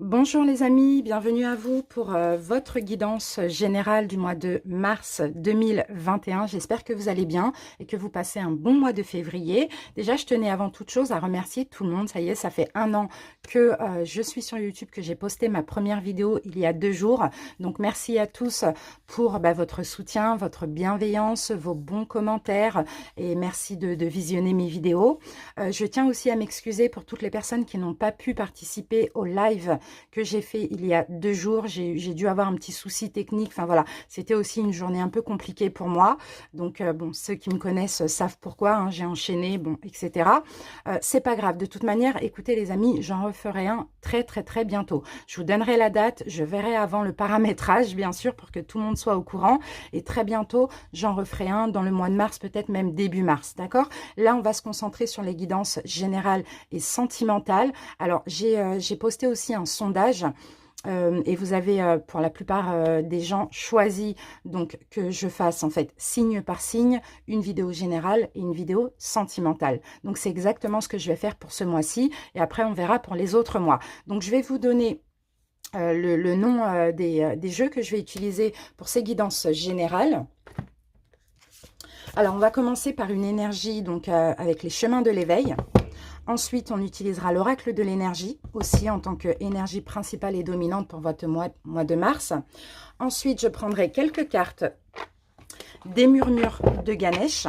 Bonjour les amis, bienvenue à vous pour votre guidance générale du mois de mars 2021. J'espère que vous allez bien et que vous passez un bon mois de février. Déjà, je tenais avant toute chose à remercier tout le monde. Ça y est, ça fait un an que je suis sur YouTube, que j'ai posté ma première vidéo il y a 2 jours. Donc, merci à tous pour votre soutien, votre bienveillance, vos bons commentaires et merci de visionner mes vidéos. Je tiens aussi à m'excuser pour toutes les personnes qui n'ont pas pu participer au live que j'ai fait il y a 2 jours. J'ai dû avoir un petit souci technique. Enfin voilà, c'était aussi une journée un peu compliquée pour moi. Donc bon, ceux qui me connaissent savent pourquoi. Hein, j'ai enchaîné, bon, etc. C'est pas grave. De toute manière, écoutez les amis, j'en referai un très bientôt. Je vous donnerai la date. Je verrai avant le paramétrage, bien sûr, pour que tout le monde soit au courant. Et très bientôt, j'en referai un dans le mois de mars, peut-être même début mars. D'accord? Là, on va se concentrer sur les guidances générales et sentimentales. Alors, j'ai posté aussi un sondage et vous avez pour la plupart des gens choisi donc que je fasse en fait signe par signe une vidéo générale et une vidéo sentimentale. Donc c'est exactement ce que je vais faire pour ce mois-ci et après on verra pour les autres mois. Donc je vais vous donner le nom des jeux que je vais utiliser pour ces guidances générales. Alors on va commencer par une énergie donc avec les chemins de l'éveil. Ensuite, on utilisera l'oracle de l'énergie, aussi en tant qu'énergie principale et dominante pour votre mois de mars. Ensuite, je prendrai quelques cartes des murmures de Ganesh,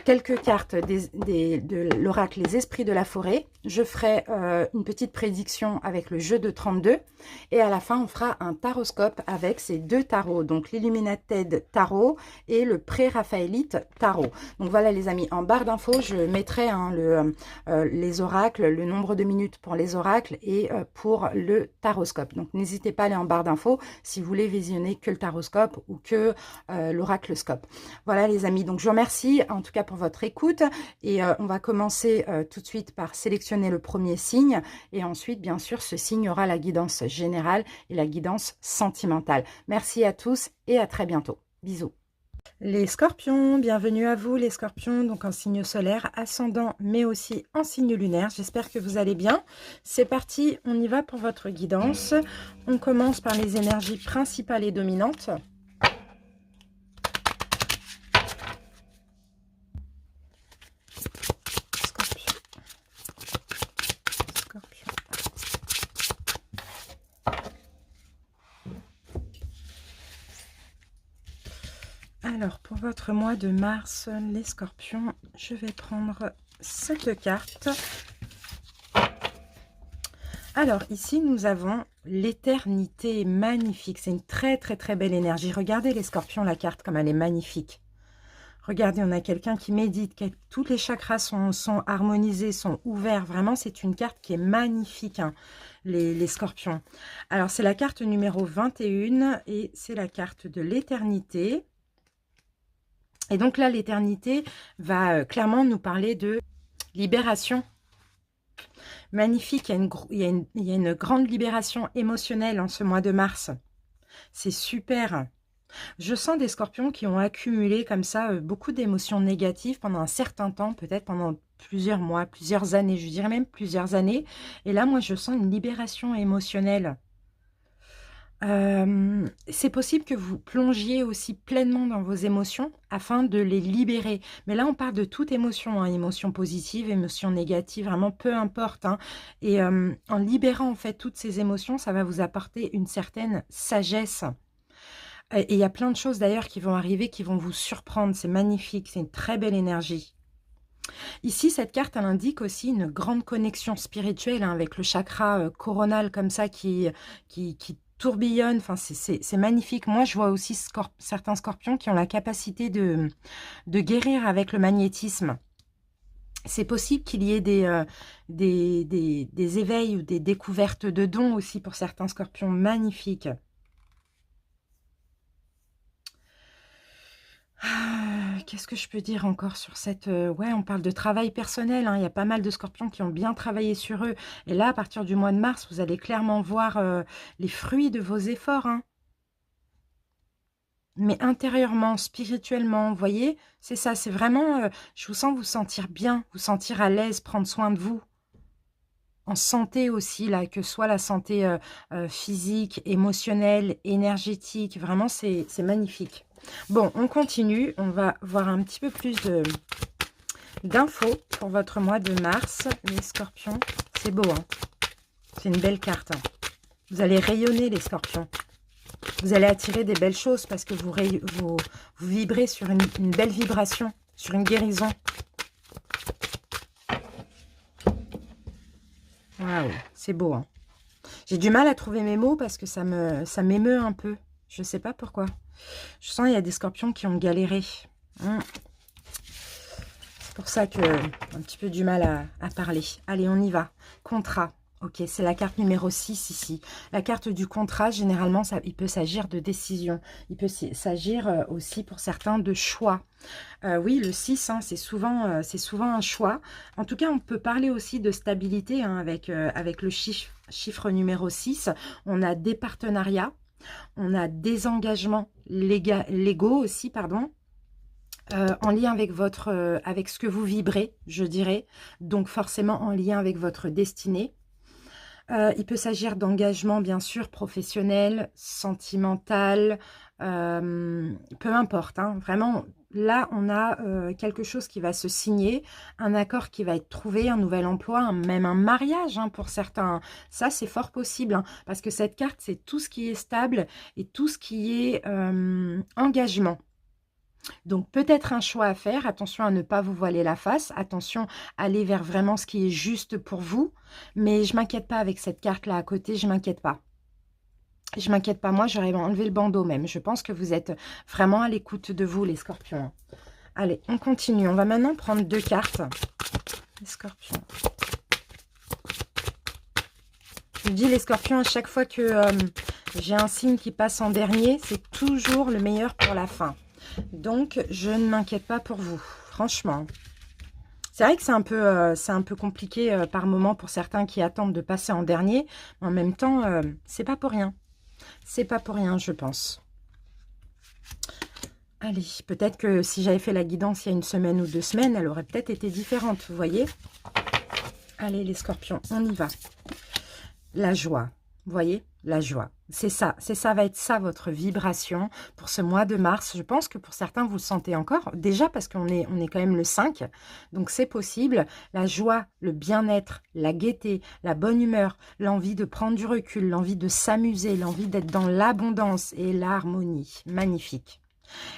quelques cartes de l'oracle Les Esprits de la Forêt. Je ferai une petite prédiction avec le jeu de 32. Et à la fin, on fera un taroscope avec ces 2 tarots. Donc, l'Illuminated Tarot et le Pré-Raphaélite Tarot. Donc, voilà les amis. En barre d'infos, je mettrai les oracles, le nombre de minutes pour les oracles et pour le taroscope. Donc, n'hésitez pas à aller en barre d'infos si vous voulez visionner que le taroscope ou que l'oraclescope. Voilà les amis. Donc, je vous remercie en tout cas pour votre écoute et on va commencer tout de suite par sélectionner le premier signe et ensuite bien sûr ce signe aura la guidance générale et la guidance sentimentale. Merci à tous et à très bientôt. Bisous. Les scorpions, bienvenue à vous les scorpions, donc en signe solaire, ascendant mais aussi en signe lunaire. J'espère que vous allez bien. C'est parti, on y va pour votre guidance. On commence par les énergies principales et dominantes. Alors, pour votre mois de mars, les scorpions, je vais prendre cette carte. Alors, ici, nous avons l'éternité magnifique. C'est une très belle énergie. Regardez les scorpions, la carte, comme elle est magnifique. Regardez, on a quelqu'un qui médite, tous les chakras sont harmonisés, sont ouverts. Vraiment, c'est une carte qui est magnifique, hein, les scorpions. Alors, c'est la carte numéro 21 et c'est la carte de l'éternité. Et donc là, l'éternité va clairement nous parler de libération. Magnifique, il y a une grande libération émotionnelle en ce mois de mars. C'est super. Je sens des scorpions qui ont accumulé comme ça beaucoup d'émotions négatives pendant un certain temps, peut-être pendant plusieurs mois, plusieurs années, je dirais même plusieurs années. Et là, moi, je sens une libération émotionnelle. C'est possible que vous plongiez aussi pleinement dans vos émotions afin de les libérer. Mais là, on parle de toute émotion, hein, émotion positive, émotion négative, vraiment peu importe. Hein. Et en libérant en fait toutes ces émotions, ça va vous apporter une certaine sagesse. Et il y a plein de choses d'ailleurs qui vont arriver, qui vont vous surprendre. C'est magnifique, c'est une très belle énergie. Ici, cette carte, elle indique aussi une grande connexion spirituelle hein, avec le chakra coronal comme ça qui tourbillonne. Enfin, c'est magnifique. Moi, je vois aussi certains scorpions qui ont la capacité de guérir avec le magnétisme. C'est possible qu'il y ait des éveils ou des découvertes de dons aussi pour certains scorpions magnifiques. Qu'est-ce que je peux dire encore sur cette... ouais, on parle de travail personnel. Hein. Il y a pas mal de scorpions qui ont bien travaillé sur eux. Et là, à partir du mois de mars, vous allez clairement voir les fruits de vos efforts. Hein. Mais intérieurement, spirituellement, vous voyez, c'est ça. C'est vraiment... je vous sens vous sentir bien, vous sentir à l'aise, prendre soin de vous. en santé aussi, là, que soit la santé physique, émotionnelle, énergétique. Vraiment, c'est magnifique. Bon, on continue. On va voir un petit peu plus d'infos pour votre mois de mars, les scorpions. C'est beau, hein? C'est une belle carte, hein. Vous allez rayonner, les scorpions. Vous allez attirer des belles choses parce que vous vibrez sur une belle vibration, sur une guérison. Waouh, c'est beau, hein. J'ai du mal à trouver mes mots parce que ça m'émeut un peu. Je ne sais pas pourquoi. Je sens qu'il y a des scorpions qui ont galéré. C'est pour ça que un petit peu du mal à parler. Allez, on y va. Contrat. Ok, c'est la carte numéro 6 ici. La carte du contrat, généralement, il peut s'agir de décision. Il peut s'agir aussi pour certains de choix. Oui, le 6, hein, c'est souvent un choix. En tout cas, on peut parler aussi de stabilité hein, avec le chiffre numéro 6. On a des partenariats, on a des engagements légaux aussi, pardon. En lien avec avec ce que vous vibrez, je dirais. Donc, forcément, en lien avec votre destinée. Il peut s'agir d'engagement, bien sûr, professionnel, sentimental, peu importe. Hein, vraiment, là, on a quelque chose qui va se signer, un accord qui va être trouvé, un nouvel emploi, même un mariage hein, pour certains. Ça, c'est fort possible, hein, parce que cette carte, c'est tout ce qui est stable et tout ce qui est engagement. Donc, peut-être un choix à faire. Attention à ne pas vous voiler la face. Attention à aller vers vraiment ce qui est juste pour vous. Mais je ne m'inquiète pas avec cette carte-là à côté. Je ne m'inquiète pas. Je ne m'inquiète pas. Moi, j'aurais enlevé le bandeau même. Je pense que vous êtes vraiment à l'écoute de vous, les scorpions. Allez, on continue. On va maintenant prendre 2 cartes. Les scorpions. Je vous dis, les scorpions, à chaque fois que j'ai un signe qui passe en dernier, c'est toujours le meilleur pour la fin. Donc, je ne m'inquiète pas pour vous, franchement. C'est vrai que c'est un peu compliqué par moment pour certains qui attendent de passer en dernier. Mais en même temps, c'est pas pour rien. C'est pas pour rien, je pense. Allez, peut-être que si j'avais fait la guidance il y a 1 semaine ou 2 semaines, elle aurait peut-être été différente, vous voyez. Allez, les scorpions, on y va. La joie, vous voyez, la joie. C'est ça va être ça votre vibration pour ce mois de mars. Je pense que pour certains, vous le sentez encore. Déjà parce qu'on est quand même le 5, donc c'est possible. La joie, le bien-être, la gaieté, la bonne humeur, l'envie de prendre du recul, l'envie de s'amuser, l'envie d'être dans l'abondance et l'harmonie. Magnifique.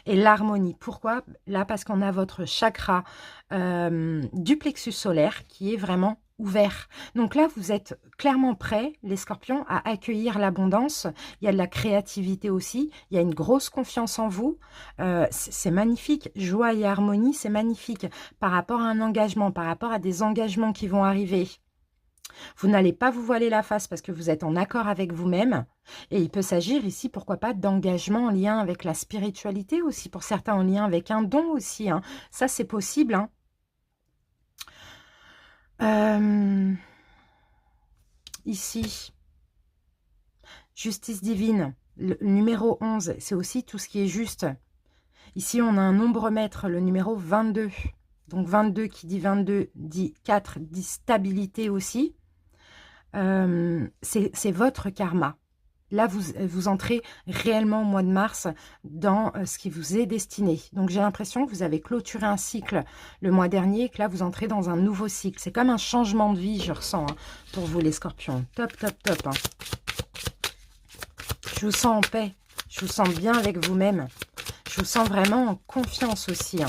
Et l'harmonie, pourquoi? Là, parce qu'on a votre chakra du plexus solaire qui est vraiment ouvert. Donc là, vous êtes clairement prêts, les scorpions, à accueillir l'abondance. Il y a de la créativité aussi. Il y a une grosse confiance en vous. C'est magnifique. Joie et harmonie, c'est magnifique. Par rapport à un engagement, par rapport à des engagements qui vont arriver. Vous n'allez pas vous voiler la face parce que vous êtes en accord avec vous-même. Et il peut s'agir ici, pourquoi pas, d'engagement en lien avec la spiritualité aussi. Pour certains, en lien avec un don aussi. Hein. Ça, c'est possible. Hein. Ici, justice divine, le numéro 11, c'est aussi tout ce qui est juste. Ici, on a un nombre maître, le numéro 22. Donc 22 qui dit 22 dit 4, dit stabilité aussi. C'est votre karma. Là, vous entrez réellement au mois de mars dans ce qui vous est destiné. Donc, j'ai l'impression que vous avez clôturé un cycle le mois dernier et que là, vous entrez dans un nouveau cycle. C'est comme un changement de vie, je ressens, hein, pour vous, les scorpions. Top, top, top. Hein. Je vous sens en paix. Je vous sens bien avec vous-même. Je vous sens vraiment en confiance aussi. Hein.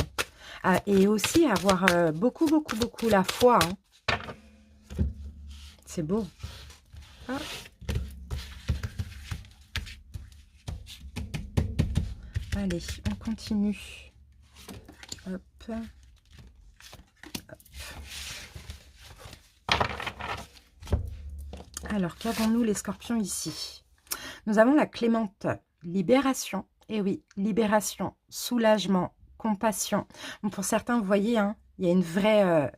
Et aussi avoir beaucoup, beaucoup, beaucoup la foi. Hein. C'est beau. Ah. Allez, on continue. Hop. Hop. Alors, qu'avons-nous les scorpions ici? Nous avons la clémente, libération. Et oui, libération, soulagement, compassion. Bon, pour certains, vous voyez, hein, il y a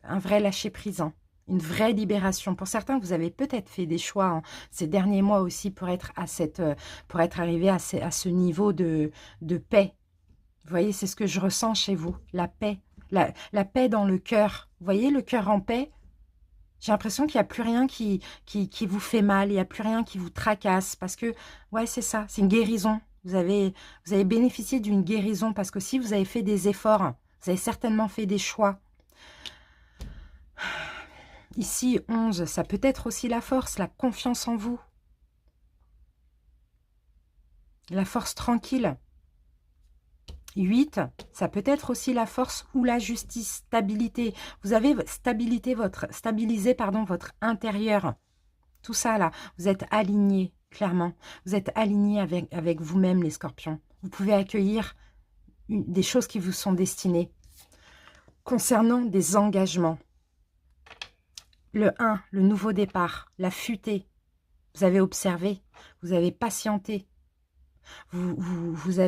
un vrai lâcher-prise. Hein. Une vraie libération. Pour certains, vous avez peut-être fait des choix hein, ces derniers mois aussi pour être arrivé à ce niveau de paix. Vous voyez, c'est ce que je ressens chez vous, la paix. La paix dans le cœur. Vous voyez le cœur en paix? J'ai l'impression qu'il n'y a plus rien qui vous fait mal, il n'y a plus rien qui vous tracasse, parce que, ouais, c'est ça, c'est une guérison. Vous avez bénéficié d'une guérison, parce que si vous avez fait des efforts, vous avez certainement fait des choix. Ici, 11, ça peut être aussi la force, la confiance en vous. La force tranquille. 8, ça peut être aussi la force ou la justice, stabilité. Vous avez stabilisé votre intérieur. Tout ça là, vous êtes aligné, clairement. Vous êtes aligné avec vous-même, les scorpions. Vous pouvez accueillir des choses qui vous sont destinées. Concernant des engagements, le 1, le nouveau départ, la futée. Vous avez observé, vous avez patienté. Vous vous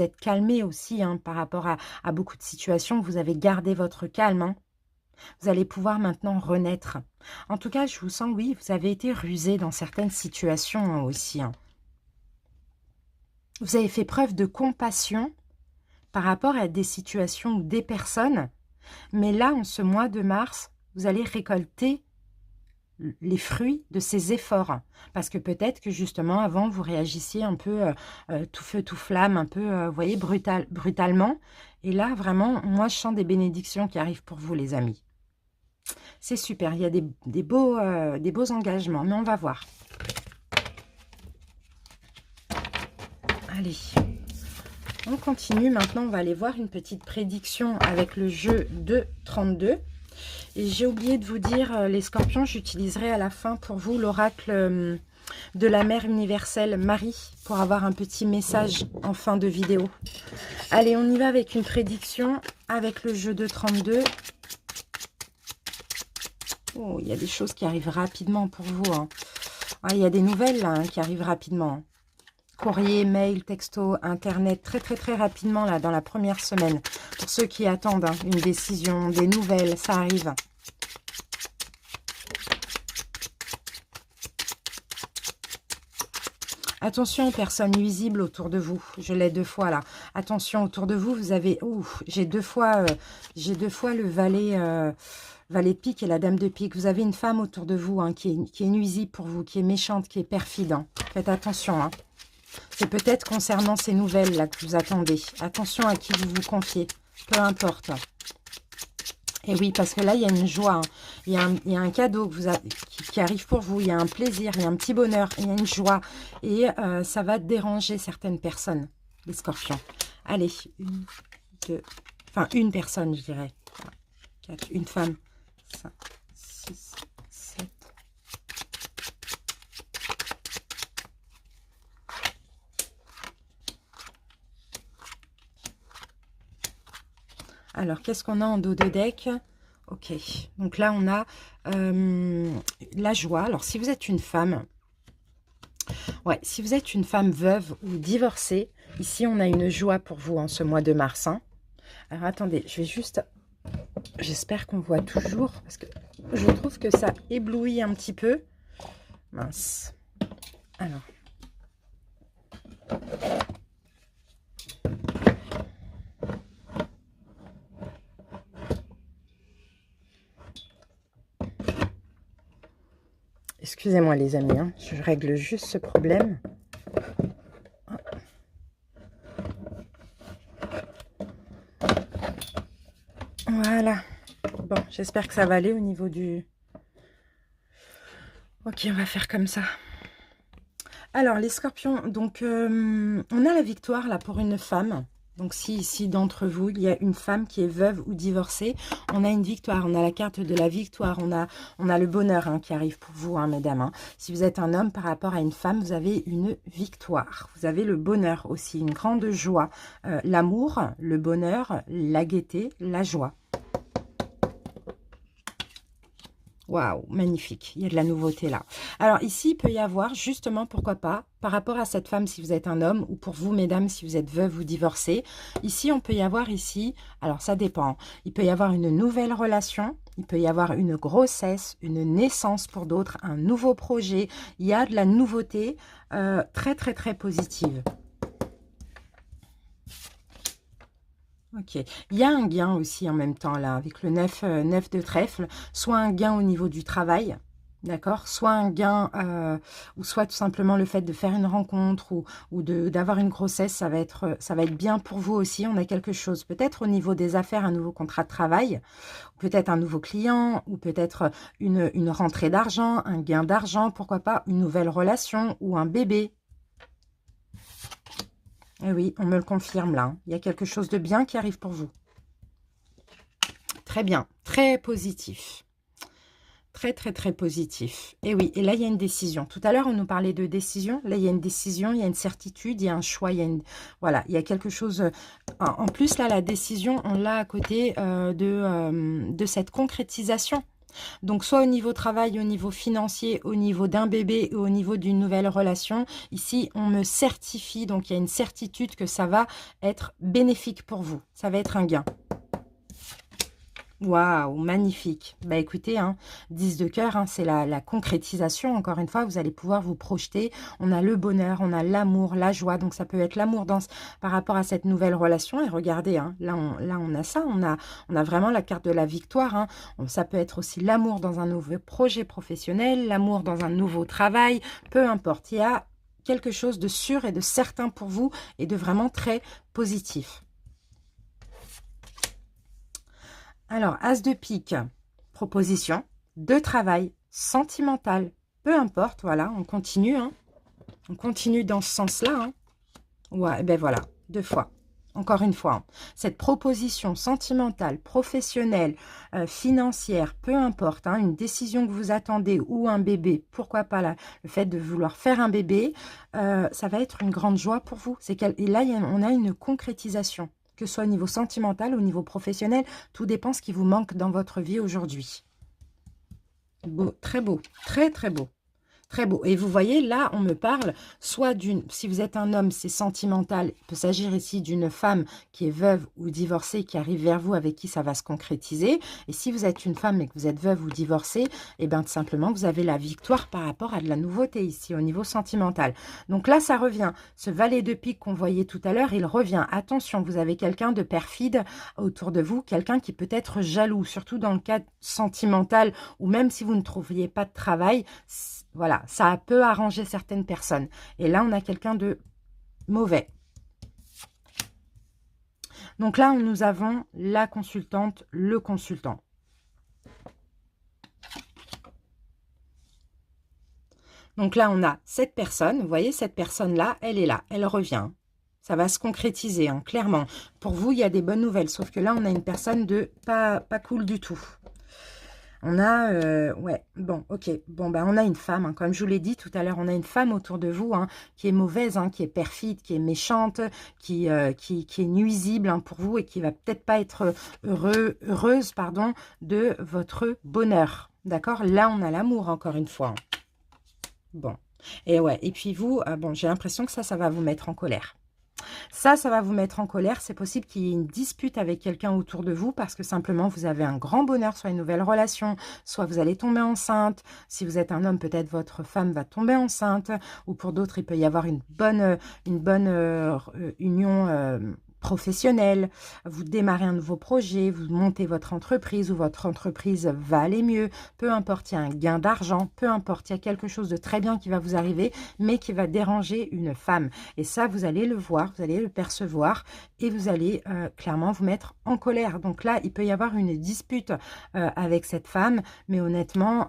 êtes calmé aussi hein, par rapport à beaucoup de situations. Vous avez gardé votre calme. Hein. Vous allez pouvoir maintenant renaître. En tout cas, je vous sens, oui, vous avez été rusé dans certaines situations hein, aussi. Hein. Vous avez fait preuve de compassion par rapport à des situations ou des personnes. Mais là, en ce mois de mars, vous allez récolter les fruits de ces efforts. Parce que peut-être que justement, avant, vous réagissiez un peu tout feu, tout flamme, un peu, vous voyez, brutalement. Et là, vraiment, moi, je sens des bénédictions qui arrivent pour vous, les amis. C'est super, il y a des beaux engagements, mais on va voir. Allez, on continue. Maintenant, on va aller voir une petite prédiction avec le jeu de 32. Et j'ai oublié de vous dire, les scorpions, j'utiliserai à la fin pour vous l'oracle de la mère universelle Marie pour avoir un petit message en fin de vidéo. Allez, on y va avec une prédiction avec le jeu de 32. Oh, il y a des choses qui arrivent rapidement pour vous. Hein. Ah, il y a des nouvelles là, hein, qui arrivent rapidement. Courrier, mail, texto, internet, très très très rapidement là dans la première semaine. Pour ceux qui attendent hein, une décision, des nouvelles, ça arrive. Attention aux personnes nuisibles autour de vous. Je l'ai 2 fois là. Attention autour de vous, vous avez... J'ai deux fois le valet de pique et la dame de pique. Vous avez une femme autour de vous hein, qui est nuisible pour vous, qui est méchante, qui est perfide. Hein. Faites attention. Hein. C'est peut-être concernant ces nouvelles là que vous attendez. Attention à qui vous vous confiez. Peu importe. Et oui, parce que là, il y a une joie. Hein. Il y a un cadeau qui arrive pour vous. Il y a un plaisir, il y a un petit bonheur, il y a une joie. Et ça va déranger certaines personnes, les scorpions. Allez, une personne, je dirais. 4, une femme. 5, 6, 7. Alors, qu'est-ce qu'on a en dos de deck? Ok, donc là, on a la joie. Alors, si vous êtes une femme, ouais, si vous êtes une femme veuve ou divorcée, ici, on a une joie pour vous en ce mois de mars. Hein. Alors, attendez, je vais juste... J'espère qu'on voit toujours, parce que je trouve que ça éblouit un petit peu. Mince. Alors... Excusez-moi les amis, hein, je règle juste ce problème. Voilà. Bon, j'espère que ça va aller au niveau du... Ok, on va faire comme ça. Alors, les scorpions, donc, on a la victoire là pour une femme. Donc, si d'entre vous, il y a une femme qui est veuve ou divorcée, on a une victoire. On a la carte de la victoire. On a le bonheur hein, qui arrive pour vous, hein, mesdames. Hein. Si vous êtes un homme par rapport à une femme, vous avez une victoire. Vous avez le bonheur aussi, une grande joie. L'amour, le bonheur, la gaieté, la joie. Waouh, magnifique, il y a de la nouveauté là. Alors ici, il peut y avoir justement, pourquoi pas, par rapport à cette femme si vous êtes un homme, ou pour vous, mesdames, si vous êtes veuve ou divorcée, ici, on peut y avoir ici, alors ça dépend, il peut y avoir une nouvelle relation, il peut y avoir une grossesse, une naissance pour d'autres, un nouveau projet, il y a de la nouveauté très très très positive. Ok. Il y a un gain aussi en même temps, là, avec le 9 de trèfle. Soit un gain au niveau du travail, d'accord? Soit un gain, ou soit tout simplement le fait de faire une rencontre ou d'avoir une grossesse, ça va être bien pour vous aussi. On a quelque chose, peut-être au niveau des affaires, un nouveau contrat de travail, peut-être un nouveau client, ou peut-être une rentrée d'argent, un gain d'argent, pourquoi pas une nouvelle relation ou un bébé. Eh oui, on me le confirme là, hein. Il y a quelque chose de bien qui arrive pour vous. Très bien, très positif. Très, très, très positif. Et oui, et là, il y a une décision. Tout à l'heure, on nous parlait de décision. Là, il y a une décision, il y a une certitude, il y a un choix, il y a une... Voilà, il y a quelque chose... En plus, là, la décision, on l'a à côté de cette concrétisation. Donc, soit au niveau travail, au niveau financier, au niveau d'un bébé ou au niveau d'une nouvelle relation. Ici, on me certifie, donc il y a une certitude que ça va être bénéfique pour vous. Ça va être un gain. Waouh, magnifique. Bah écoutez, hein, 10 de cœur, hein, c'est la concrétisation. Encore une fois, vous allez pouvoir vous projeter. On a le bonheur, on a l'amour, la joie. Donc ça peut être l'amour par rapport à cette nouvelle relation. Et regardez, hein, là, on a ça. On a vraiment la carte de la victoire. Hein. Ça peut être aussi l'amour dans un nouveau projet professionnel, l'amour dans un nouveau travail. Peu importe, il y a quelque chose de sûr et de certain pour vous et de vraiment très positif. Alors, As de pique, proposition de travail, sentimental, peu importe, voilà, on continue, hein. On continue dans ce sens-là, hein. Ouais, ben voilà, 2 fois, encore une fois. Hein. Cette proposition sentimentale, professionnelle, financière, peu importe, hein, une décision que vous attendez ou un bébé, pourquoi pas là, le fait de vouloir faire un bébé, ça va être une grande joie pour vous. Et là, on a une concrétisation. Que ce soit au niveau sentimental, au niveau professionnel, tout dépend ce qui vous manque dans votre vie aujourd'hui. Beau, très très beau. Très beau. Et vous voyez, là, on me parle soit si vous êtes un homme, c'est sentimental. Il peut s'agir ici d'une femme qui est veuve ou divorcée, qui arrive vers vous, avec qui ça va se concrétiser. Et si vous êtes une femme et que vous êtes veuve ou divorcée, eh bien, tout simplement, vous avez la victoire par rapport à de la nouveauté ici, au niveau sentimental. Donc là, ça revient. Ce valet de pique qu'on voyait tout à l'heure, il revient. Attention, vous avez quelqu'un de perfide autour de vous, quelqu'un qui peut être jaloux, surtout dans le cadre sentimental, ou même si vous ne trouviez pas de travail. Voilà, ça peut arranger certaines personnes. Et là, on a quelqu'un de mauvais. Donc là, nous avons la consultante, le consultant. Donc là, on a cette personne. Vous voyez, cette personne-là, elle est là. Elle revient. Ça va se concrétiser, hein, clairement. Pour vous, il y a des bonnes nouvelles. Sauf que là, on a une personne de pas cool du tout. On a, ouais, bon, ok, bon, ben, on a une femme, hein, comme je vous l'ai dit tout à l'heure, on a une femme autour de vous, hein, qui est mauvaise, hein, qui est perfide, qui est méchante, qui est nuisible, hein, pour vous et qui va peut-être pas être heureuse, pardon, de votre bonheur, d'accord? Là, on a l'amour, encore une fois. Hein. Bon, et ouais, et puis vous, bon, j'ai l'impression que ça va vous mettre en colère. Ça va vous mettre en colère. C'est possible qu'il y ait une dispute avec quelqu'un autour de vous parce que simplement, vous avez un grand bonheur, soit une nouvelle relation, soit vous allez tomber enceinte. Si vous êtes un homme, peut-être votre femme va tomber enceinte. Ou pour d'autres, il peut y avoir une bonne union professionnelle. Vous démarrez un nouveau projet, vous montez votre entreprise ou votre entreprise va aller mieux. Peu importe, il y a un gain d'argent. Peu importe, il y a quelque chose de très bien qui va vous arriver, mais qui va déranger une femme. Et ça, vous allez le voir, vous allez le percevoir et vous allez clairement vous mettre en colère. Donc là, il peut y avoir une dispute avec cette femme, mais honnêtement,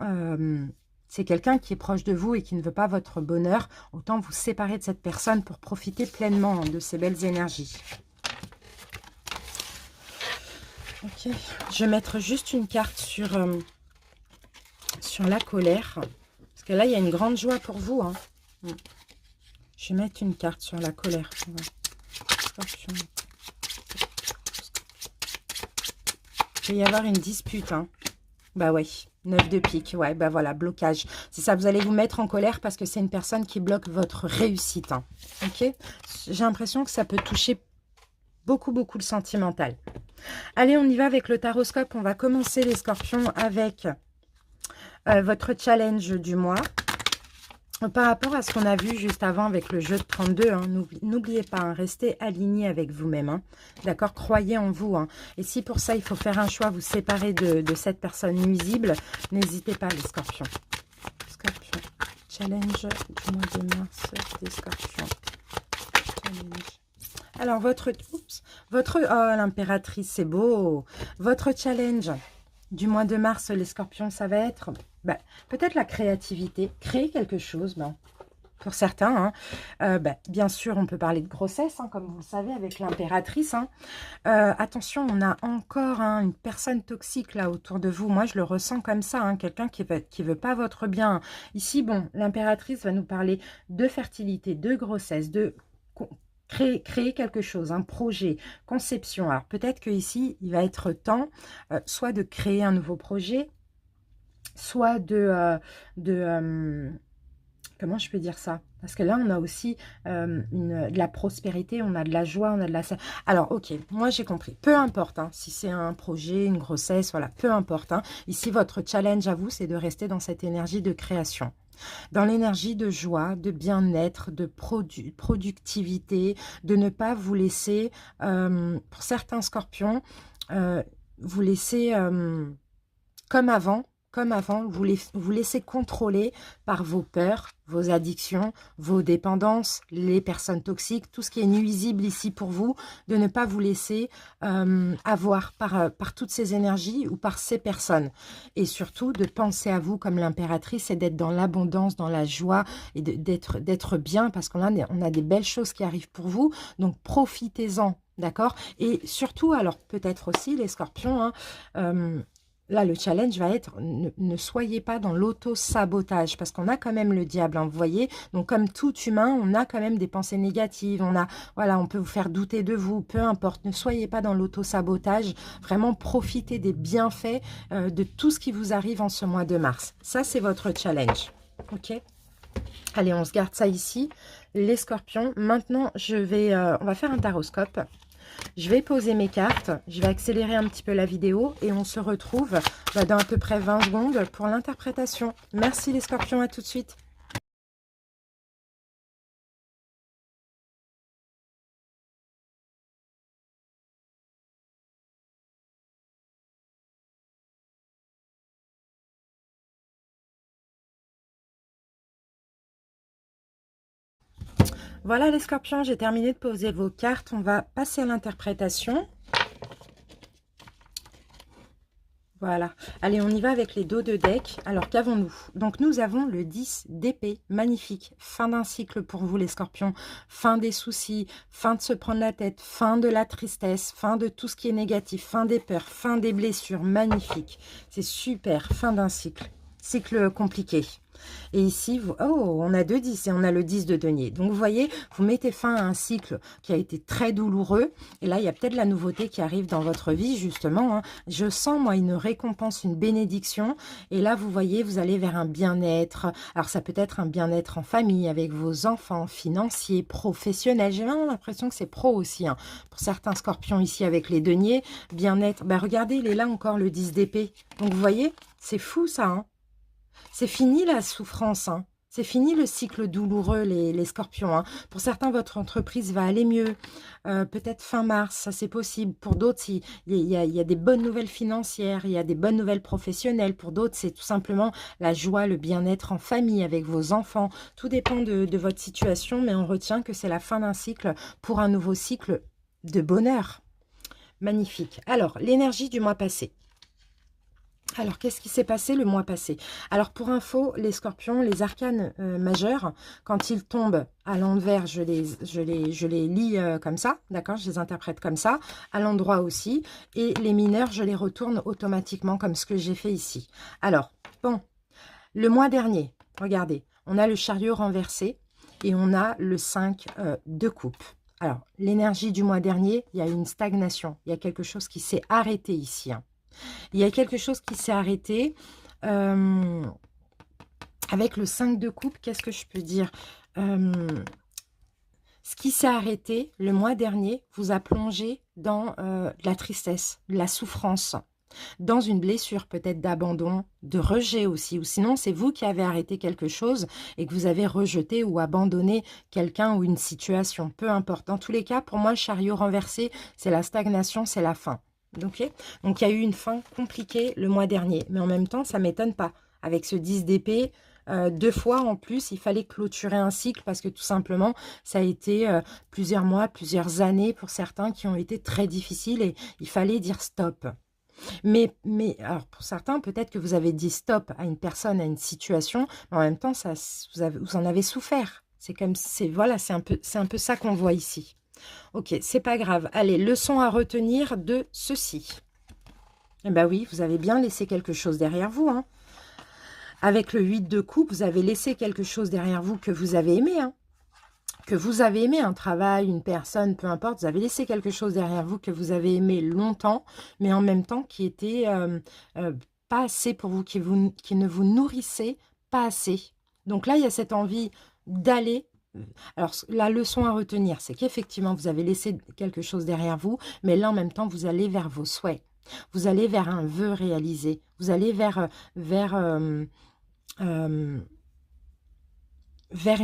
c'est quelqu'un qui est proche de vous et qui ne veut pas votre bonheur. Autant vous séparer de cette personne pour profiter pleinement de ces belles énergies. Ok, je vais mettre juste une carte sur la colère. Parce que là, il y a une grande joie pour vous. Hein. Je vais mettre une carte sur la colère. Scorpion. Il peut y avoir une dispute. Hein. Bah oui, 9 de pique. Ouais, bah voilà, blocage. C'est ça, vous allez vous mettre en colère parce que c'est une personne qui bloque votre réussite. Hein. Ok. J'ai l'impression que ça peut toucher beaucoup le sentimental. Allez, on y va avec le taroscope. On va commencer les scorpions avec votre challenge du mois. Par rapport à ce qu'on a vu juste avant avec le jeu de 32, hein, n'oubliez pas, hein, restez aligné avec vous-même. Hein, d'accord? Croyez en vous. Hein, et si pour ça, il faut faire un choix, vous séparer de cette personne nuisible, n'hésitez pas, les scorpions. Scorpion. Challenge du mois de mars des scorpions. Challenge. Alors, oh, l'impératrice, c'est beau. Votre challenge du mois de mars, les scorpions, ça va être peut-être la créativité. Créer quelque chose, pour certains. Hein. Bien sûr, on peut parler de grossesse, hein, comme vous le savez, avec l'impératrice. Hein. Attention, on a encore une personne toxique là autour de vous. Moi, je le ressens comme ça, hein, quelqu'un qui veut pas votre bien. Ici, bon, l'impératrice va nous parler de fertilité, de grossesse, de créer quelque chose, un projet, conception. Alors, peut-être qu'ici, il va être temps soit de créer un nouveau projet, soit comment je peux dire ça? Parce que là, on a aussi de la prospérité, on a de la joie, on a de la... Alors, ok, moi j'ai compris. Peu importe, hein, si c'est un projet, une grossesse, voilà, peu importe. Hein. Ici, votre challenge à vous, c'est de rester dans cette énergie de création. Dans l'énergie de joie, de bien-être, de productivité, de ne pas vous laisser, pour certains scorpions, vous laisser comme avant, vous laissez contrôler par vos peurs, vos addictions, vos dépendances, les personnes toxiques, tout ce qui est nuisible ici pour vous, de ne pas vous laisser avoir par toutes ces énergies ou par ces personnes. Et surtout, de penser à vous comme l'impératrice et d'être dans l'abondance, dans la joie et d'être bien parce qu'on a des belles choses qui arrivent pour vous. Donc, profitez-en, d'accord? Et surtout, alors peut-être aussi les scorpions, hein, là, le challenge va être, ne soyez pas dans l'auto-sabotage, parce qu'on a quand même le diable, hein, vous voyez. Donc, comme tout humain, on a quand même des pensées négatives, voilà, on peut vous faire douter de vous, peu importe. Ne soyez pas dans l'auto-sabotage, vraiment profitez des bienfaits de tout ce qui vous arrive en ce mois de mars. Ça, c'est votre challenge, ok? Allez, on se garde ça ici, les scorpions. Maintenant, on va faire un taroscope. Je vais poser mes cartes, je vais accélérer un petit peu la vidéo et on se retrouve dans à peu près 20 secondes pour l'interprétation. Merci les scorpions, à tout de suite. Voilà les scorpions, j'ai terminé de poser vos cartes. On va passer à l'interprétation. Voilà. Allez, on y va avec les dos de deck. Alors, qu'avons-nous? Donc, nous avons le 10 d'épée. Magnifique. Fin d'un cycle pour vous, les scorpions. Fin des soucis. Fin de se prendre la tête. Fin de la tristesse. Fin de tout ce qui est négatif. Fin des peurs. Fin des blessures. Magnifique. C'est super. Fin d'un cycle. Cycle compliqué. Et ici, on a 2 10 et on a le 10 de denier. Donc, vous voyez, vous mettez fin à un cycle qui a été très douloureux. Et là, il y a peut-être la nouveauté qui arrive dans votre vie, justement. Hein. Je sens, moi, une récompense, une bénédiction. Et là, vous voyez, vous allez vers un bien-être. Alors, ça peut être un bien-être en famille, avec vos enfants, financiers, professionnels. J'ai vraiment l'impression que c'est pro aussi. Hein. Pour certains scorpions ici, avec les deniers, bien-être. Regardez, il est là encore, le 10 d'épée. Donc, vous voyez, c'est fou, ça, hein. C'est fini la souffrance, hein. C'est fini le cycle douloureux, les scorpions. Hein. Pour certains, votre entreprise va aller mieux. Peut-être fin mars, ça c'est possible. Pour d'autres, il y a des bonnes nouvelles financières, il y a des bonnes nouvelles professionnelles. Pour d'autres, c'est tout simplement la joie, le bien-être en famille avec vos enfants. Tout dépend de votre situation, mais on retient que c'est la fin d'un cycle pour un nouveau cycle de bonheur. Magnifique. Alors, l'énergie du mois passé. Alors, qu'est-ce qui s'est passé le mois passé? Alors, pour info, les scorpions, les arcanes majeurs, quand ils tombent à l'envers, je les lis comme ça, d'accord? Je les interprète comme ça, à l'endroit aussi. Et les mineurs, je les retourne automatiquement comme ce que j'ai fait ici. Alors, bon, le mois dernier, regardez, on a le chariot renversé et on a le 5 de coupe. Alors, l'énergie du mois dernier, il y a une stagnation. Il y a quelque chose qui s'est arrêté ici, hein. Il y a quelque chose qui s'est arrêté avec le 5 de coupe. Qu'est-ce que je peux dire? Ce qui s'est arrêté le mois dernier vous a plongé dans de la tristesse, de la souffrance. dans une blessure peut-être d'abandon, de rejet aussi, ou sinon c'est vous qui avez arrêté quelque chose et que vous avez rejeté ou abandonné quelqu'un ou une situation, peu importe. Dans tous les cas, pour moi, le chariot renversé, c'est la stagnation, c'est la fin. Ok. Donc il y a eu une fin compliquée le mois dernier, mais en même temps, ça ne m'étonne pas. Avec ce 10 d'épée, 2 fois en plus, il fallait clôturer un cycle parce que tout simplement, ça a été plusieurs mois, plusieurs années pour certains qui ont été très difficiles et il fallait dire stop. Mais alors pour certains, peut-être que vous avez dit stop à une personne, à une situation, mais en même temps, ça, vous en avez souffert. C'est comme, voilà, c'est un peu ça qu'on voit ici. Ok, c'est pas grave. Allez, leçon à retenir de ceci. Eh ben oui, vous avez bien laissé quelque chose derrière vous, hein. Avec le 8 de coupe, vous avez laissé quelque chose derrière vous que vous avez aimé, hein. Que vous avez aimé, un travail, une personne, peu importe, vous avez laissé quelque chose derrière vous que vous avez aimé longtemps, mais en même temps qui était pas assez pour vous, qui ne vous nourrissait pas assez. Donc là, il y a cette envie d'aller. Alors, la leçon à retenir, c'est qu'effectivement, vous avez laissé quelque chose derrière vous, mais là, en même temps, vous allez vers vos souhaits. Vous allez vers un vœu réalisé. Vous allez euh, vers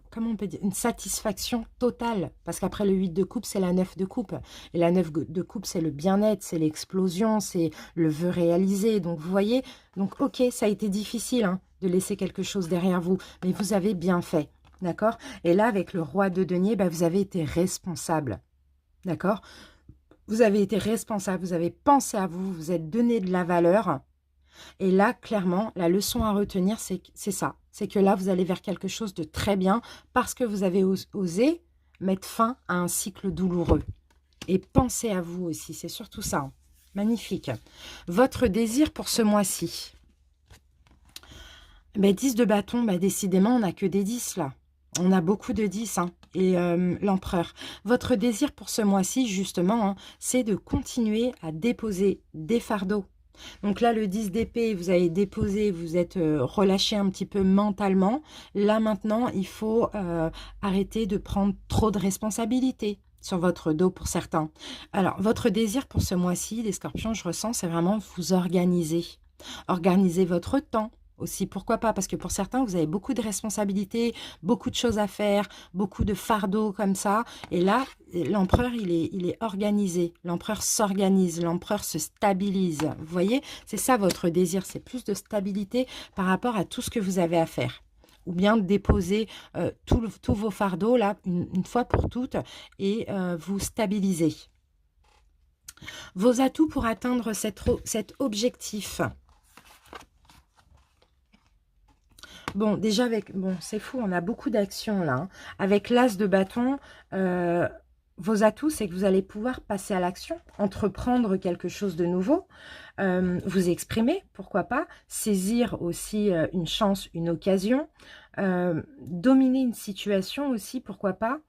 comment on peut dire, une satisfaction totale. Parce qu'après le 8 de coupe, c'est la 9 de coupe. Et la 9 de coupe, c'est le bien-être, c'est l'explosion, c'est le vœu réalisé. Donc, vous voyez, donc ok, ça a été difficile hein, de laisser quelque chose derrière vous, mais vous avez bien fait. D'accord? Et là, avec le roi de denier, bah, vous avez été responsable. D'accord? Vous avez été responsable, vous avez pensé à vous, vous êtes donné de la valeur. Et là, clairement, la leçon à retenir, c'est ça. C'est que là, vous allez vers quelque chose de très bien parce que vous avez osé mettre fin à un cycle douloureux. Et pensez à vous aussi, c'est surtout ça. Hein. Magnifique. Votre désir pour ce mois-ci. 10 de bâton, décidément, on n'a que des 10 là. On a beaucoup de 10, hein, et l'empereur. Votre désir pour ce mois-ci, justement, hein, c'est de continuer à déposer des fardeaux. Donc là, le 10 d'épée, vous avez déposé, vous êtes relâché un petit peu mentalement. Là, maintenant, il faut arrêter de prendre trop de responsabilités sur votre dos pour certains. Alors, votre désir pour ce mois-ci, les scorpions, je ressens, c'est vraiment vous organiser. Organiser votre temps. Aussi, pourquoi pas? Parce que pour certains, vous avez beaucoup de responsabilités, beaucoup de choses à faire, beaucoup de fardeaux comme ça. Et là, l'empereur, il est organisé. L'empereur s'organise, l'empereur se stabilise. Vous voyez? C'est ça votre désir, c'est plus de stabilité par rapport à tout ce que vous avez à faire. Ou bien de déposer tous vos fardeaux, là, une fois pour toutes, et vous stabiliser. Vos atouts pour atteindre cet objectif. Bon, déjà, c'est fou, on a beaucoup d'actions là. Hein. Avec l'as de bâton, vos atouts, c'est que vous allez pouvoir passer à l'action, entreprendre quelque chose de nouveau, vous exprimer, pourquoi pas, saisir aussi une chance, une occasion, dominer une situation aussi, pourquoi pas.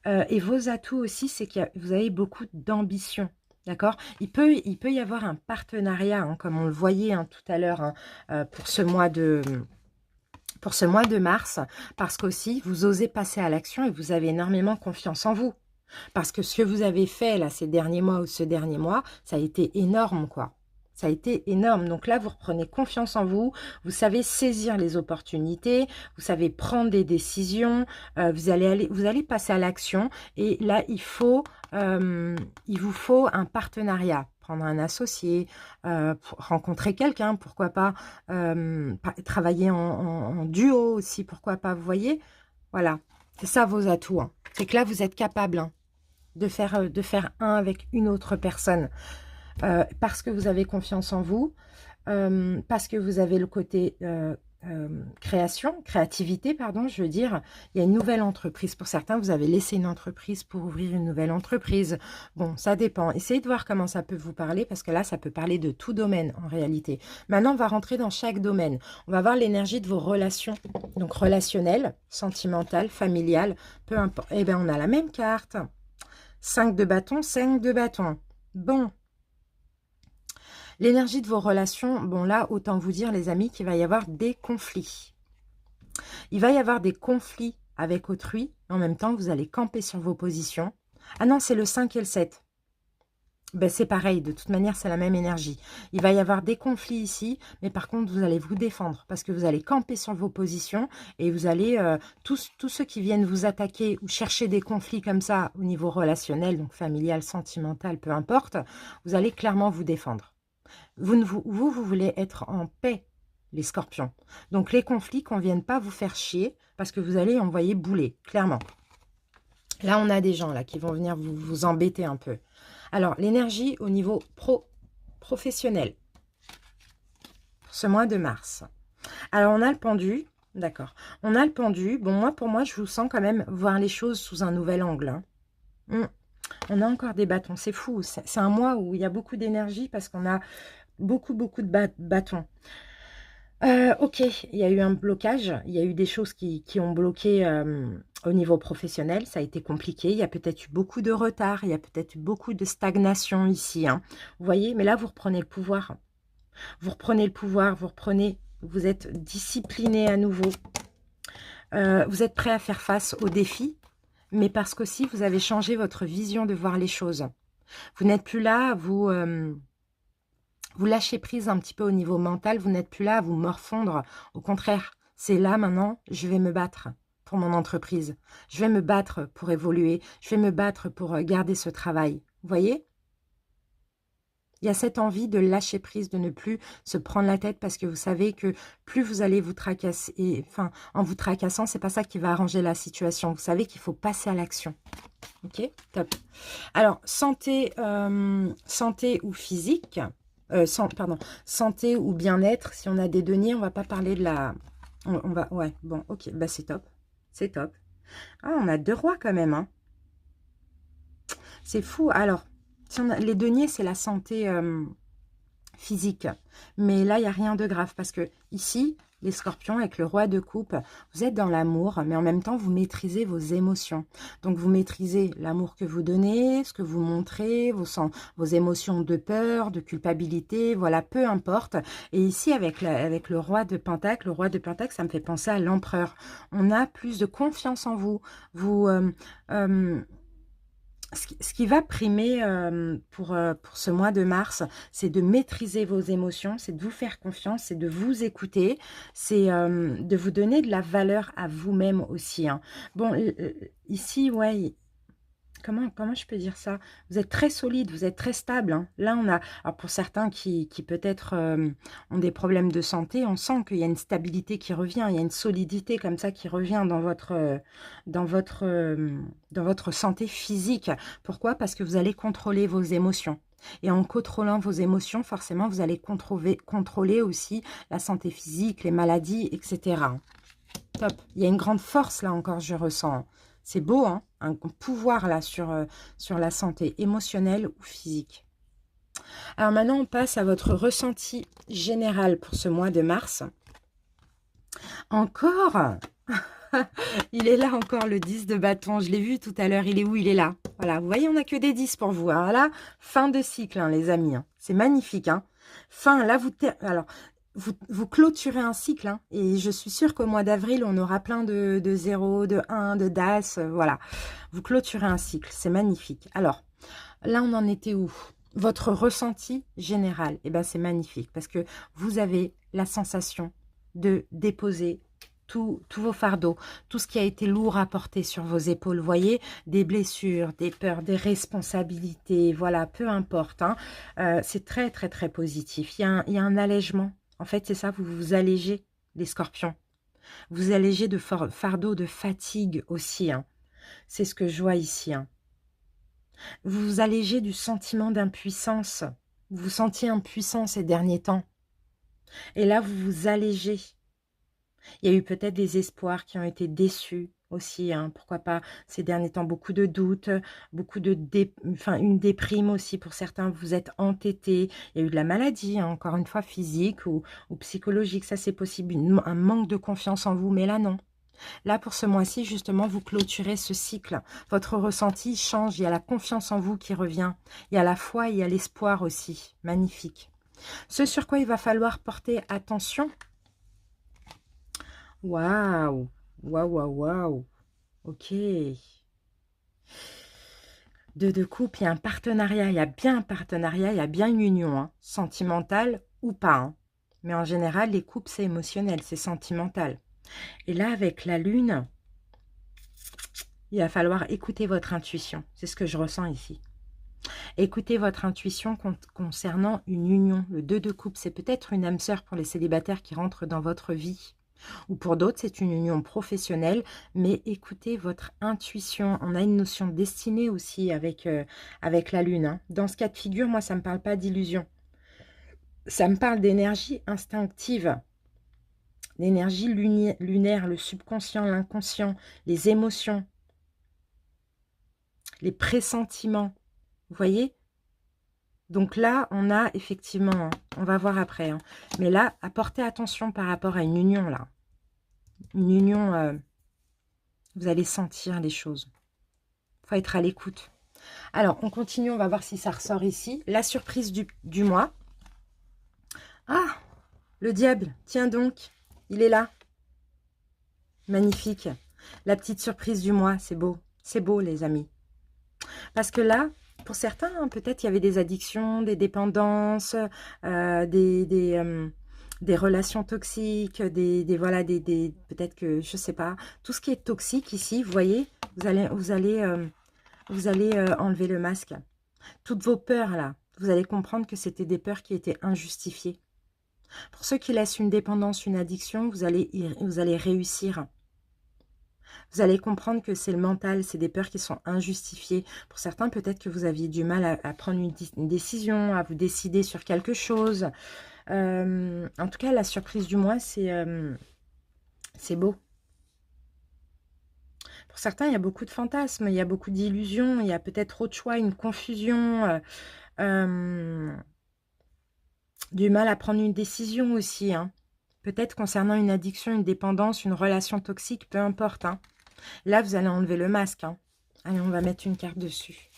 Et vos atouts aussi, c'est que vous avez beaucoup d'ambition. D'accord? Il peut y avoir un partenariat, hein, comme on le voyait hein, tout à l'heure, hein, pour ce mois de mars, parce qu'aussi, vous osez passer à l'action et vous avez énormément confiance en vous. Parce que ce que vous avez fait là ces derniers mois ou ce dernier mois, ça a été énorme, quoi. Ça a été énorme. Donc là, vous reprenez confiance en vous, vous savez saisir les opportunités, vous savez prendre des décisions, vous allez passer à l'action. Et là, il vous faut un partenariat. Prendre un associé, rencontrer quelqu'un, pourquoi pas, travailler en duo aussi, pourquoi pas, vous voyez. Voilà, c'est ça vos atouts. Hein. C'est que là, vous êtes capable hein, de faire un avec une autre personne. Parce que vous avez confiance en vous, parce que vous avez le côté créativité, pardon, je veux dire, il y a une nouvelle entreprise. Pour certains, vous avez laissé une entreprise pour ouvrir une nouvelle entreprise. Bon, ça dépend. Essayez de voir comment ça peut vous parler, parce que là, ça peut parler de tout domaine, en réalité. Maintenant, on va rentrer dans chaque domaine. On va voir l'énergie de vos relations, donc relationnelles, sentimentales, familiales, peu importe. Eh bien, on a la même carte. 5 de bâton, 5 de bâton. Bon. L'énergie de vos relations, bon là, autant vous dire les amis qu'il va y avoir des conflits. Il va y avoir des conflits avec autrui, en même temps vous allez camper sur vos positions. Ah non, c'est le 5 et le 7. Ben, c'est pareil, de toute manière, c'est la même énergie. Il va y avoir des conflits ici, mais par contre, vous allez vous défendre parce que vous allez camper sur vos positions et vous allez, tous ceux qui viennent vous attaquer ou chercher des conflits comme ça au niveau relationnel, donc familial, sentimental, peu importe, vous allez clairement vous défendre. Vous voulez être en paix, les scorpions. Donc, les conflits qu'on ne vienne pas vous faire chier parce que vous allez envoyer bouler, clairement. Là, on a des gens là qui vont venir vous embêter un peu. Alors, l'énergie au niveau professionnel, pour ce mois de mars. Alors, on a le pendu, d'accord. On a le pendu. Bon, pour moi, je vous sens quand même voir les choses sous un nouvel angle. Hein. On a encore des bâtons, c'est fou. C'est un mois où il y a beaucoup d'énergie parce qu'on a beaucoup de bâtons. Ok, il y a eu un blocage, il y a eu des choses qui ont bloqué au niveau professionnel, ça a été compliqué, il y a peut-être eu beaucoup de retard, il y a peut-être eu beaucoup de stagnation ici, hein. Vous voyez, mais là vous reprenez le pouvoir. Vous reprenez le pouvoir, vous êtes discipliné à nouveau. Vous êtes prêt à faire face aux défis, mais parce qu'aussi vous avez changé votre vision de voir les choses. Vous n'êtes plus là, vous lâchez prise un petit peu au niveau mental, vous n'êtes plus là à vous morfondre. Au contraire, c'est là maintenant, je vais me battre pour mon entreprise. Je vais me battre pour évoluer. Je vais me battre pour garder ce travail. Vous voyez? Il y a cette envie de lâcher prise, de ne plus se prendre la tête parce que vous savez que plus vous allez vous tracasser, enfin, en vous tracassant, c'est pas ça qui va arranger la situation. Vous savez qu'il faut passer à l'action. Ok? Top. Alors, santé ou physique, pardon, santé ou bien-être, si on a des deniers, on va pas parler de la... ouais, bon, ok, bah c'est top, c'est top. Ah, on a 2 rois quand même, hein. C'est fou. Alors, si les deniers, c'est la santé physique. Mais là, il n'y a rien de grave parce que ici, les scorpions, avec le roi de coupe, vous êtes dans l'amour, mais en même temps, vous maîtrisez vos émotions. Donc, vous maîtrisez l'amour que vous donnez, ce que vous montrez, vos émotions de peur, de culpabilité, voilà, peu importe. Et ici, avec le roi de Pentacle, ça me fait penser à l'empereur. On a plus de confiance en vous. Vous... ce qui va primer pour ce mois de mars, c'est de maîtriser vos émotions, c'est de vous faire confiance, c'est de vous écouter, c'est de vous donner de la valeur à vous-même aussi. Hein. Bon, ici, ouais, comment je peux dire ça? Vous êtes très solide, vous êtes très stable. Hein. Là, on a, alors pour certains qui peut-être ont des problèmes de santé, on sent qu'il y a une stabilité qui revient, il y a une solidité comme ça qui revient dans votre, dans votre santé physique. Pourquoi? Parce que vous allez contrôler vos émotions. Et en contrôlant vos émotions, forcément, vous allez contrôler aussi la santé physique, les maladies, etc. Top. Il y a une grande force là encore, je ressens. C'est beau, hein, un pouvoir là sur la santé émotionnelle ou physique. Alors maintenant, on passe à votre ressenti général pour ce mois de mars. Encore il est là encore, le 10 de bâton. Je l'ai vu tout à l'heure. Il est où? Il est là. Voilà, vous voyez, on n'a que des 10 pour vous. Alors là, fin de cycle, hein, les amis. Hein. C'est magnifique. Hein. Fin, là, alors, vous clôturez un cycle. Hein, et je suis sûre qu'au mois d'avril, on aura plein de 0, de 1, de DAS. Voilà. Vous clôturez un cycle. C'est magnifique. Alors, là, on en était où? Votre ressenti général. Eh bien, c'est magnifique parce que vous avez la sensation de déposer tous vos fardeaux, tout ce qui a été lourd à porter sur vos épaules, vous voyez, des blessures, des peurs, des responsabilités, voilà, peu importe. Hein. C'est très, très, très positif. Il y a un allègement. En fait, c'est ça, vous vous allégez, les scorpions. Vous allégez de fardeau, de fatigue aussi. Hein. C'est ce que je vois ici. Hein. Vous vous allégez du sentiment d'impuissance. Vous vous sentiez impuissant ces derniers temps. Et là, vous vous allégez. Il y a eu peut-être des espoirs qui ont été déçus aussi, hein, pourquoi pas ces derniers temps, beaucoup de doutes, beaucoup une déprime aussi pour certains, vous êtes entêtés, il y a eu de la maladie, hein, encore une fois physique ou psychologique, ça c'est possible, un manque de confiance en vous, mais là non. Là pour ce mois-ci, justement, vous clôturez ce cycle, votre ressenti change, il y a la confiance en vous qui revient, il y a la foi, il y a l'espoir aussi, magnifique. Ce sur quoi il va falloir porter attention. Waouh, waouh, waouh, waouh. Ok. Deux de coupe, il y a un partenariat, il y a bien un partenariat, il y a bien une union, hein, sentimentale ou pas. Hein. Mais en général, les couples, c'est émotionnel, c'est sentimental. Et là, avec la lune, il va falloir écouter votre intuition. C'est ce que je ressens ici. Écoutez votre intuition concernant une union. Le 2 de coupe, c'est peut-être une âme sœur pour les célibataires qui rentrent dans votre vie. Ou pour d'autres, c'est une union professionnelle. Mais écoutez votre intuition. On a une notion de destinée aussi avec, avec la lune. Hein. Dans ce cas de figure, moi, ça ne me parle pas d'illusion. Ça me parle d'énergie instinctive. L'énergie lunaire, le subconscient, l'inconscient, les émotions, les pressentiments. Vous voyez? Donc là, on a effectivement, hein, on va voir après, hein, mais là, apportez attention par rapport à une union, là. Une union, vous allez sentir les choses. Il faut être à l'écoute. Alors, on continue, on va voir si ça ressort ici. La surprise du mois. Ah, le diable, tiens donc, il est là. Magnifique. La petite surprise du mois, c'est beau les amis. Parce que là, pour certains, hein, peut-être il y avait des addictions, des dépendances, des relations toxiques, voilà, peut-être que, je sais pas, tout ce qui est toxique ici, vous voyez, vous allez enlever le masque. Toutes vos peurs là, vous allez comprendre que c'était des peurs qui étaient injustifiées. Pour ceux qui laissent une dépendance, une addiction, vous allez réussir. Vous allez comprendre que c'est le mental, c'est des peurs qui sont injustifiées. Pour certains, peut-être que vous aviez du mal à prendre une décision, à vous décider sur quelque chose. En tout cas, la surprise du mois, c'est beau. Pour certains, il y a beaucoup de fantasmes, il y a beaucoup d'illusions, il y a peut-être trop de choix, une confusion, du mal à prendre une décision aussi. Hein. Peut-être concernant une addiction, une dépendance, une relation toxique, peu importe. Hein. Là, vous allez enlever le masque. Hein. Allez, on va mettre une carte dessus.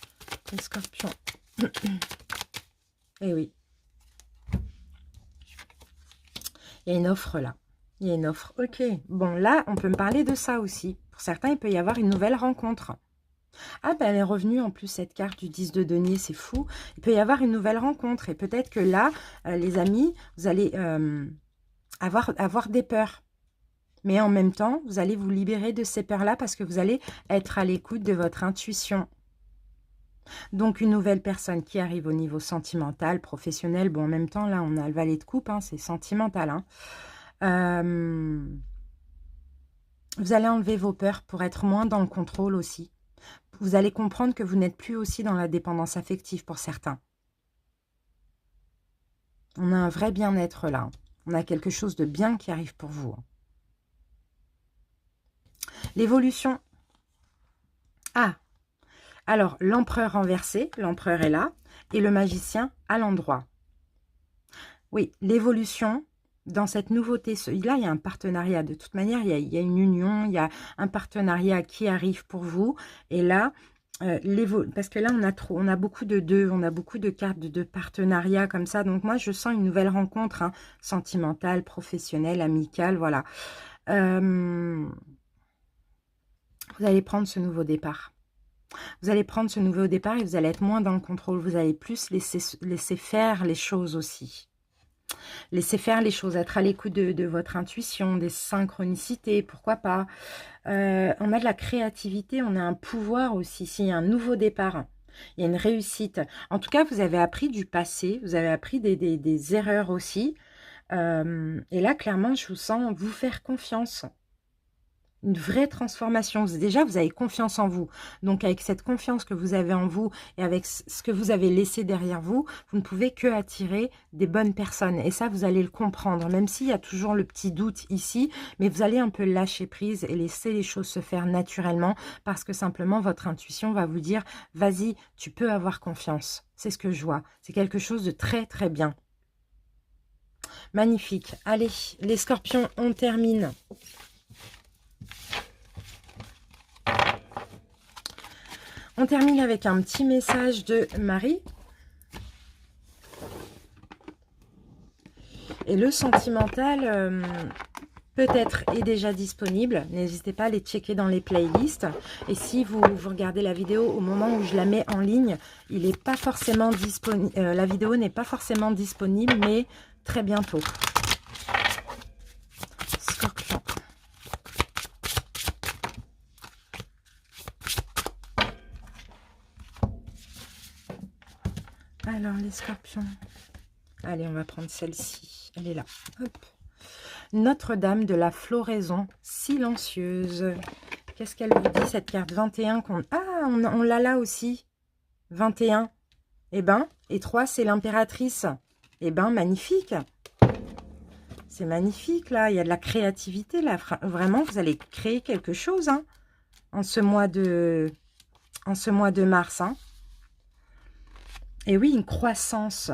Le scorpion. Eh oui. Il y a une offre là. Il y a une offre. Ok. Bon, là, on peut me parler de ça aussi. Pour certains, il peut y avoir une nouvelle rencontre. Ah, ben elle est revenue en plus, cette carte du 10 de denier, c'est fou. Il peut y avoir une nouvelle rencontre. Et peut-être que là, les amis, vous allez avoir des peurs. Mais en même temps, vous allez vous libérer de ces peurs-là parce que vous allez être à l'écoute de votre intuition. Donc, une nouvelle personne qui arrive au niveau sentimental, professionnel. Bon, en même temps, là, on a le valet de coupe, hein, c'est sentimental. Hein. Vous allez enlever vos peurs pour être moins dans le contrôle aussi. Vous allez comprendre que vous n'êtes plus aussi dans la dépendance affective pour certains. On a un vrai bien-être là. On a quelque chose de bien qui arrive pour vous. L'évolution. Ah, alors l'empereur renversé, l'empereur est là, et le magicien à l'endroit. Oui, l'évolution dans cette nouveauté. Là, il y a un partenariat. De toute manière, il y a une union, il y a un partenariat qui arrive pour vous. Et là, parce que là, on a beaucoup de deux, on a beaucoup de cartes de partenariat comme ça. Donc moi, je sens une nouvelle rencontre, hein, sentimentale, professionnelle, amicale, voilà. Vous allez prendre ce nouveau départ. Vous allez prendre ce nouveau départ et vous allez être moins dans le contrôle. Vous allez plus laisser faire les choses aussi. Laissez faire les choses, être à l'écoute de votre intuition, des synchronicités, pourquoi pas. On a de la créativité, on a un pouvoir aussi. S'il y a un nouveau départ, il y a une réussite. En tout cas, vous avez appris du passé, vous avez appris des erreurs aussi. Et là, clairement, je vous sens vous faire confiance. Une vraie transformation. Déjà, vous avez confiance en vous. Donc, avec cette confiance que vous avez en vous et avec ce que vous avez laissé derrière vous, vous ne pouvez que attirer des bonnes personnes. Et ça, vous allez le comprendre, même s'il y a toujours le petit doute ici, mais vous allez un peu lâcher prise et laisser les choses se faire naturellement parce que simplement, votre intuition va vous dire, vas-y, tu peux avoir confiance. C'est ce que je vois. C'est quelque chose de très, très bien. Magnifique. Allez, les scorpions, on termine. On termine avec un petit message de Marie. Et le sentimental, peut-être est déjà disponible. N'hésitez pas à les checker dans les playlists. Et si vous regardez la vidéo au moment où je la mets en ligne, il n'est pas forcément disponible. La vidéo n'est pas forcément disponible, mais très bientôt. Scorpion. Alors les scorpions. Allez, on va prendre celle-ci. Elle est là. Hop. Notre-Dame de la floraison silencieuse. Qu'est-ce qu'elle vous dit, cette carte 21 qu'on... Ah, on l'a là aussi. 21. Eh ben, et 3, c'est l'impératrice. Eh ben, magnifique. C'est magnifique, là. Il y a de la créativité, là. Vraiment, vous allez créer quelque chose, hein, en ce mois de mars. Hein. Et oui, une croissance.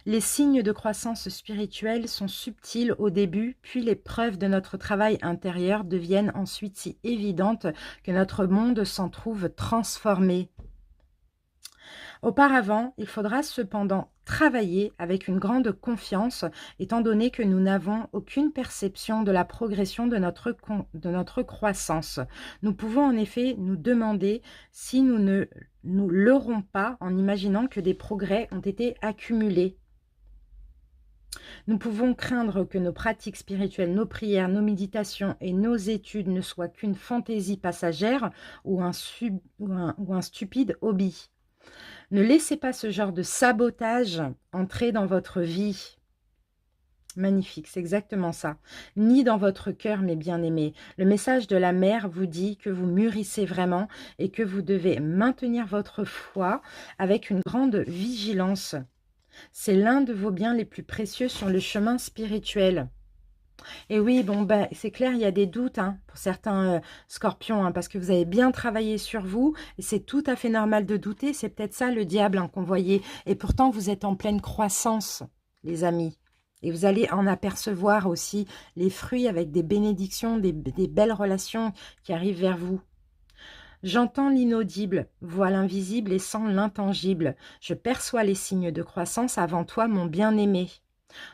Les signes de croissance spirituelle sont subtils au début, puis les preuves de notre travail intérieur deviennent ensuite si évidentes que notre monde s'en trouve transformé. Auparavant, il faudra cependant travailler avec une grande confiance, étant donné que nous n'avons aucune perception de la progression de notre croissance. Nous pouvons en effet nous demander si nous ne nous leurrons pas en imaginant que des progrès ont été accumulés. Nous pouvons craindre que nos pratiques spirituelles, nos prières, nos méditations et nos études ne soient qu'une fantaisie passagère ou un stupide hobby. Ne laissez pas ce genre de sabotage entrer dans votre vie. Magnifique, c'est exactement ça. Ni dans votre cœur, mes bien-aimés. Le message de la mère vous dit que vous mûrissez vraiment et que vous devez maintenir votre foi avec une grande vigilance. C'est l'un de vos biens les plus précieux sur le chemin spirituel. Et oui, bon, ben, c'est clair, il y a des doutes hein, pour certains scorpions, hein, parce que vous avez bien travaillé sur vous, et c'est tout à fait normal de douter, c'est peut-être ça le diable hein, qu'on voyait. Et pourtant, vous êtes en pleine croissance, les amis. Et vous allez en apercevoir aussi les fruits avec des bénédictions, des belles relations qui arrivent vers vous. J'entends l'inaudible, vois l'invisible et sens l'intangible. Je perçois les signes de croissance avant toi, mon bien-aimé.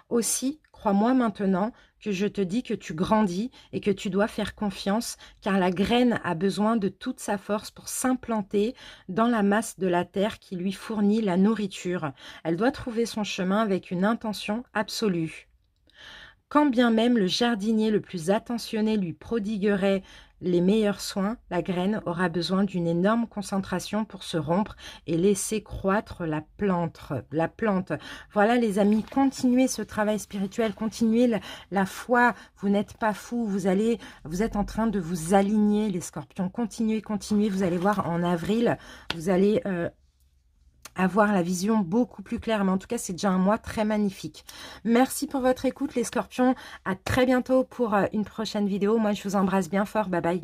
Aussi, crois-moi maintenant que je te dis que tu grandis et que tu dois faire confiance, car la graine a besoin de toute sa force pour s'implanter dans la masse de la terre qui lui fournit la nourriture. Elle doit trouver son chemin avec une intention absolue. Quand bien même le jardinier le plus attentionné lui prodiguerait les meilleurs soins, la graine aura besoin d'une énorme concentration pour se rompre et laisser croître la plante. Voilà les amis, continuez ce travail spirituel, continuez la foi, vous n'êtes pas fous, vous êtes en train de vous aligner les scorpions, continuez, vous allez voir en avril, vous allez... avoir la vision beaucoup plus claire. Mais en tout cas, c'est déjà un mois très magnifique. Merci pour votre écoute, les scorpions. À très bientôt pour une prochaine vidéo. Moi, je vous embrasse bien fort. Bye bye.